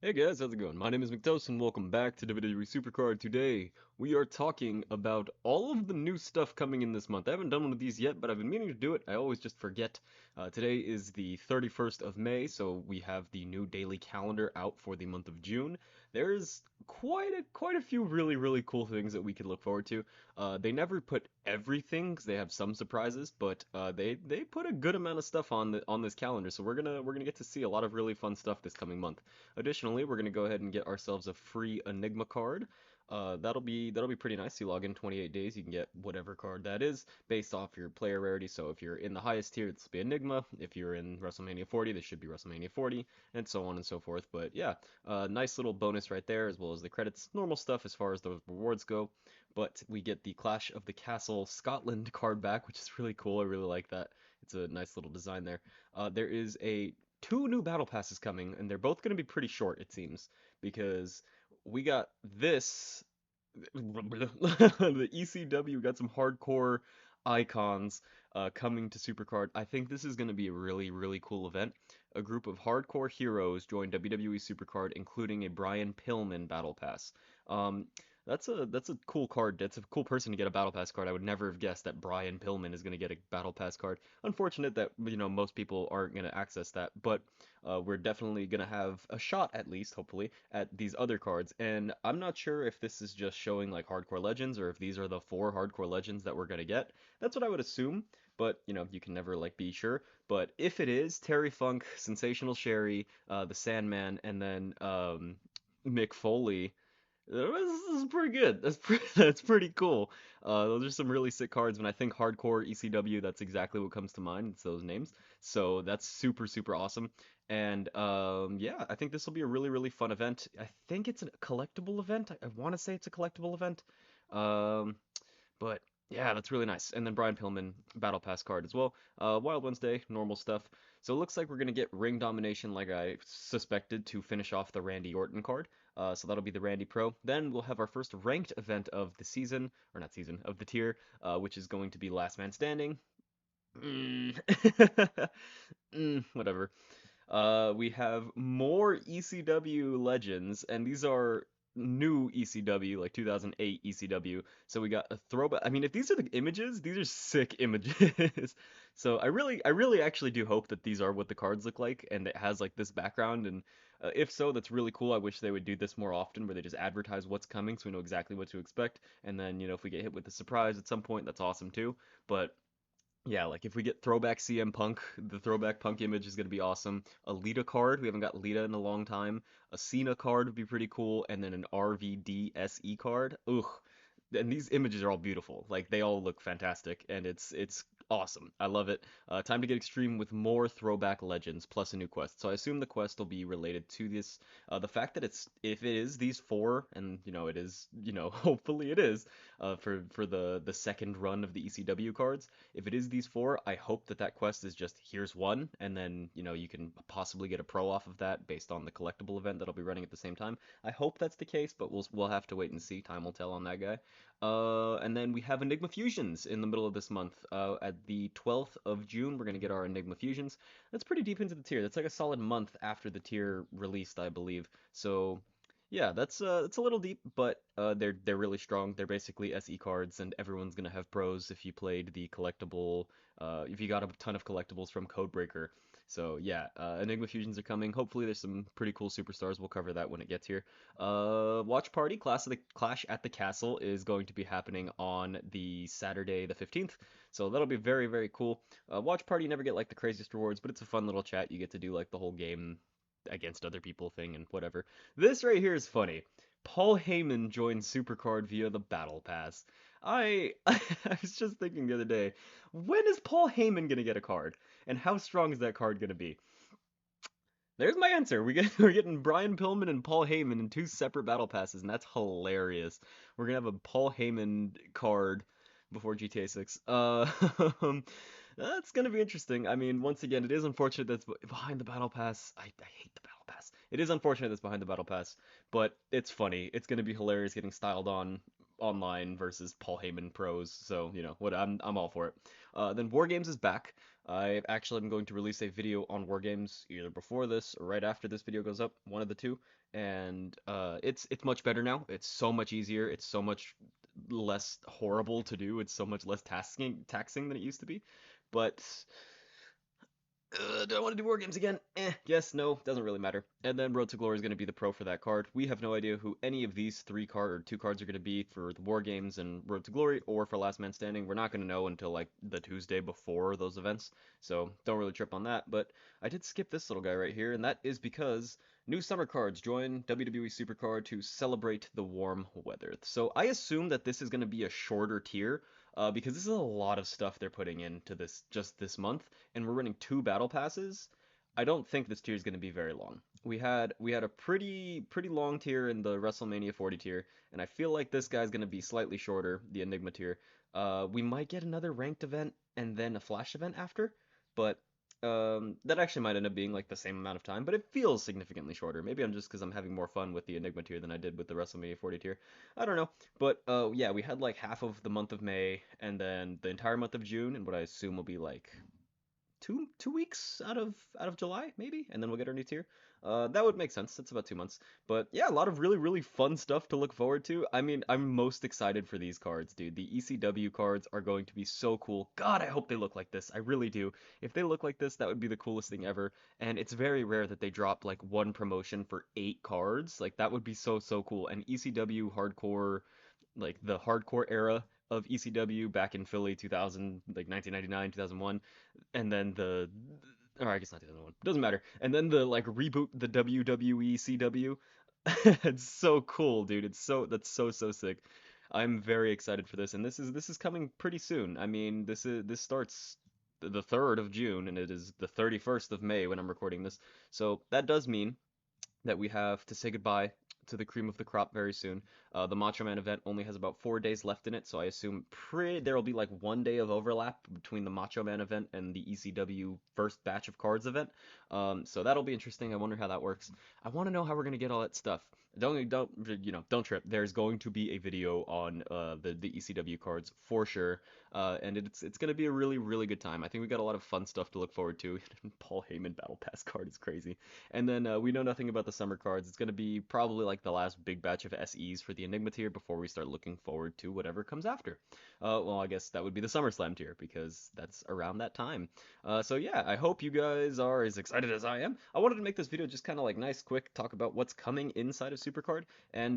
Hey guys, how's it going? My name is McDose and welcome back to WWE Supercard. Today, we are talking about all of the new stuff coming in this month. I haven't done one of these yet, but I've been meaning to do it. I always just forget. Today is the 31st of May, so we have the new daily calendar out for the month of June. There's quite a few really cool things that we could look forward to. They never put everything 'cause they have some surprises, but they put a good amount of stuff on this calendar, so we're gonna get to see a lot of really fun stuff this coming month. Additionally, we're gonna go ahead and get ourselves a free Enigma card. That'll be pretty nice. You log in 28 days, you can get whatever card that is based off your player rarity. So if you're in the highest tier, this will be Enigma. If you're in WrestleMania 40, this should be WrestleMania 40, and so on and so forth. But yeah, nice little bonus right there, as well as the credits. Normal stuff as far as the rewards go. But we get the Clash of the Castle Scotland card back, which is really cool. I really like that. It's a nice little design there. There is a two new battle passes coming, and they're both going to be pretty short, it seems, because we got this. The ECW got some hardcore icons coming to Supercard. I think this is going to be a really cool event. A group of hardcore heroes join WWE Supercard, including a Brian Pillman battle pass. Um, that's a cool card. That's a cool person to get a battle pass card. I would never have guessed that Brian Pillman is going to get a battle pass card. Unfortunate that most people aren't going to access that, but we're definitely going to have a shot, at least hopefully, at these other cards. And I'm not sure if this is just showing like hardcore legends or if these are the four hardcore legends that we're going to get. That's what I would assume, but you can never like be sure. But if it is Terry Funk, Sensational Sherry, the Sandman, and then Mick Foley, this is pretty good. That's pretty cool. Those are some really sick cards. When I think hardcore ECW, that's exactly what comes to mind. It's those names. So that's super awesome. And yeah, I think this will be a really fun event. I think it's a collectible event. I want to say it's a collectible event. Um, but yeah, that's really nice. And then Brian Pillman Battle Pass card as well. Wild Wednesday, normal stuff. So it looks like we're gonna get ring domination, like I suspected, to finish off the Randy Orton card. So that'll be the Randy Pro. Then we'll have our first ranked event of the season, or not season, of the tier, which is going to be Last Man Standing. Mm. Whatever. We have more ECW legends, and these are new ECW, like 2008 ECW. So we got a throwback. I mean, if these are the images, these are sick images. So I really actually do hope that these are what the cards look like, and it has like this background. And if so, that's really cool. I wish they would do this more often, where they just advertise what's coming, so we know exactly what to expect. And then if we get hit with a surprise at some point, that's awesome too. But yeah, like if we get throwback CM Punk, the throwback Punk image is gonna be awesome. A Lita card, we haven't got Lita in a long time. A Cena card would be pretty cool, and then an RVD SE card. Ugh. And these images are all beautiful. Like they all look fantastic, and it's awesome. I love it. Time to get extreme with more throwback legends plus a new quest. So I assume the quest will be related to this. The fact that if it is these four, and it is, hopefully it is, for the second run of the ECW cards. If it is these four, I hope that that quest is just here's one, and then you can possibly get a pro off of that based on the collectible event that'll be running at the same time. I hope that's the case, but we'll have to wait and see. Time will tell on that guy. And then we have Enigma Fusions in the middle of this month. At the 12th of June, we're gonna get our Enigma Fusions. That's pretty deep into the tier. That's like a solid month after the tier released, I believe. So yeah, that's it's a little deep, but they're really strong. They're basically SE cards, and everyone's gonna have pros if you played the collectible, if you got a ton of collectibles from Codebreaker. So yeah, Enigma Fusions are coming. Hopefully, there's some pretty cool superstars. We'll cover that when it gets here. Watch Party Clash at the Castle is going to be happening on the Saturday the 15th. So that'll be very cool. Watch Party, you never get like the craziest rewards, but it's a fun little chat. You get to do like the whole game against other people thing and whatever. This right here is funny. Paul Heyman joined Supercard via the Battle Pass. I was just thinking the other day, when is Paul Heyman gonna get a card? And how strong is that card gonna be? There's my answer. We're getting Brian Pillman and Paul Heyman in two separate battle passes, and that's hilarious. We're gonna have a Paul Heyman card before GTA 6. That's gonna be interesting. I mean, once again, it is unfortunate that's behind the battle pass. I hate the battle pass. It is unfortunate that's behind the battle pass, but it's funny. It's gonna be hilarious getting styled on online versus Paul Heyman pros. So what I'm all for it. Then War Games is back. I actually am going to release a video on War Games either before this or right after this video goes up, one of the two. and it's much better now. It's so much easier. It's so much less horrible to do. It's so much less taxing than it used to be. But do I want to do war games again? Yes, no, doesn't really matter. And then Road to Glory is going to be the pro for that card. We have no idea who any of these two cards are going to be for the war games and Road to Glory or for Last Man Standing. We're not going to know until like the Tuesday before those events, so don't really trip on that. But I did skip this little guy right here, and that is because new summer cards join WWE Supercard to celebrate the warm weather. So I assume that this is going to be a shorter tier. Because this is a lot of stuff they're putting into this just this month, and we're running two battle passes. I don't think this tier is going to be very long. We had a pretty long tier in the WrestleMania 40 tier, and I feel like this guy's going to be slightly shorter, the Enigma tier. We might get another ranked event and then a flash event after, but that actually might end up being like the same amount of time, but it feels significantly shorter. Maybe I'm just because I'm having more fun with the Enigma tier than I did with the WrestleMania 40 tier. I don't know, but yeah, we had like half of the month of May and then the entire month of June, and what I assume will be like two weeks out of July maybe, and then we'll get our new tier. That would make sense. That's about 2 months. But yeah, a lot of really fun stuff to look forward to. I mean, I'm most excited for these cards, dude. The ECW cards are going to be so cool. God, I hope they look like this. I really do. If they look like this, that would be the coolest thing ever. And it's very rare that they drop like one promotion for 8 cards. Like that would be so cool. And ECW hardcore, like the hardcore era of ECW back in Philly 2000, like 1999, 2001, and then or I guess not 2001, doesn't matter. And then the like reboot, the WWE CW. It's so cool, dude. That's so sick. I'm very excited for this, and this is coming pretty soon. I mean, this starts the 3rd of June, and it is the 31st of May when I'm recording this. So that does mean that we have to say goodbye to the cream of the crop very soon. The Macho Man event only has about 4 days left in it, so I assume there will be like 1 day of overlap between the Macho Man event and the ECW first batch of cards event. So that'll be interesting. I wonder how that works. I want to know how we're gonna get all that stuff. Don't trip. There's going to be a video on the ECW cards for sure, and it's gonna be a really good time. I think we got a lot of fun stuff to look forward to. Paul Heyman Battle Pass card is crazy. And then we know nothing about the summer cards. It's going to be probably like the last big batch of SEs for the Enigma tier before we start looking forward to whatever comes after. Well, I guess that would be the SummerSlam tier because that's around that time. So yeah, I hope you guys are as excited as I am. I wanted to make this video just kind of like nice, quick, talk about what's coming inside of Supercard. And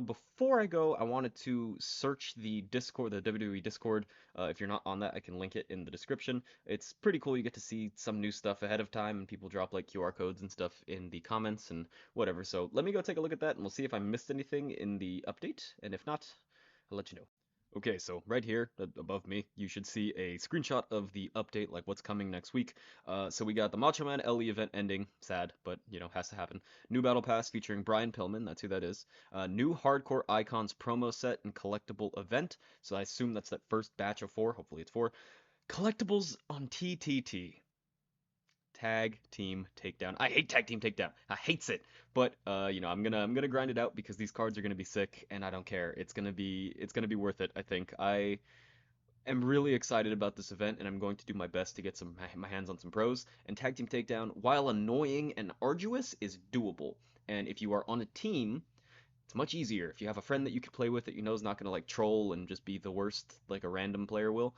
before I go, I wanted to search the Discord, the WWE Discord. If you're not on that, I can link it in the description. It's pretty cool. You get to see some new stuff ahead of time, and people drop like QR codes and stuff in the comments and whatever. So let me go take a look at that, and we'll see if I missed anything in the update. And if not, I'll let you know. Okay, so right here above me, you should see a screenshot of the update, like what's coming next week. So we got the Macho Man LE event ending, sad, but has to happen. New Battle Pass featuring Brian Pillman, that's who that is. New Hardcore Icons promo set and collectible event. So I assume that's that first batch of 4, hopefully it's 4. Collectibles on TTT. Tag Team Takedown. I hate Tag Team Takedown. I hates it. But I'm gonna grind it out because these cards are gonna be sick, and I don't care. It's gonna be worth it. I think I am really excited about this event, and I'm going to do my best to get my hands on some pros. And Tag Team Takedown, while annoying and arduous, is doable. And if you are on a team, it's much easier. If you have a friend that you can play with that you know is not going to like troll and just be the worst like a random player will,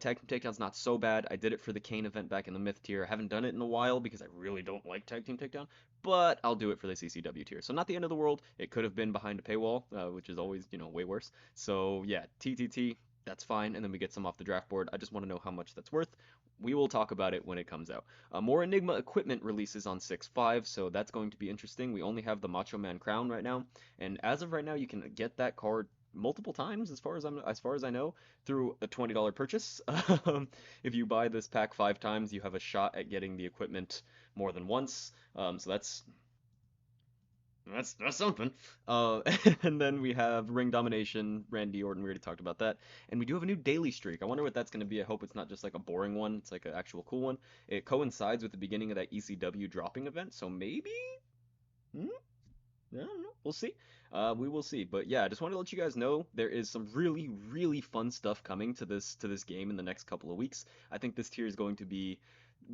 Tag Team Takedown's not so bad. I did it for the Kane event back in the Myth tier. I haven't done it in a while because I really don't like Tag Team Takedown, but I'll do it for the CCW tier. So not the end of the world. It could have been behind a paywall, which is always, way worse. So yeah, TTT, that's fine. And then we get some off the draft board. I just want to know how much that's worth. We will talk about it when it comes out. More Enigma equipment releases on 6/5, so that's going to be interesting. We only have the Macho Man crown right now, and as of right now, you can get that card multiple times, as far as I know, through a $20 purchase. If you buy this pack 5 times, you have a shot at getting the equipment more than once. So that's something. Uh, and then we have Ring Domination, Randy Orton. We already talked about that. And we do have a new daily streak. I wonder what that's going to be. I hope it's not just like a boring one. It's like an actual cool one. It coincides with the beginning of that ECW dropping event, so maybe. Hmm? I don't know. We'll see. We will see. But yeah, I just wanted to let you guys know there is some really fun stuff coming to this game in the next couple of weeks. I think this tier is going to be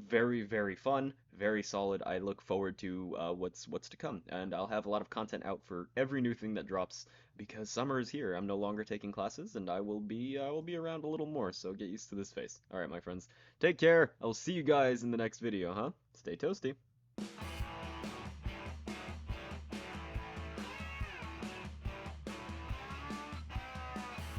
very, very fun, very solid. I look forward to what's to come, and I'll have a lot of content out for every new thing that drops because summer is here. I'm no longer taking classes, and I will be around a little more. So get used to this face. All right, my friends, take care. I'll see you guys in the next video, huh? Stay toasty.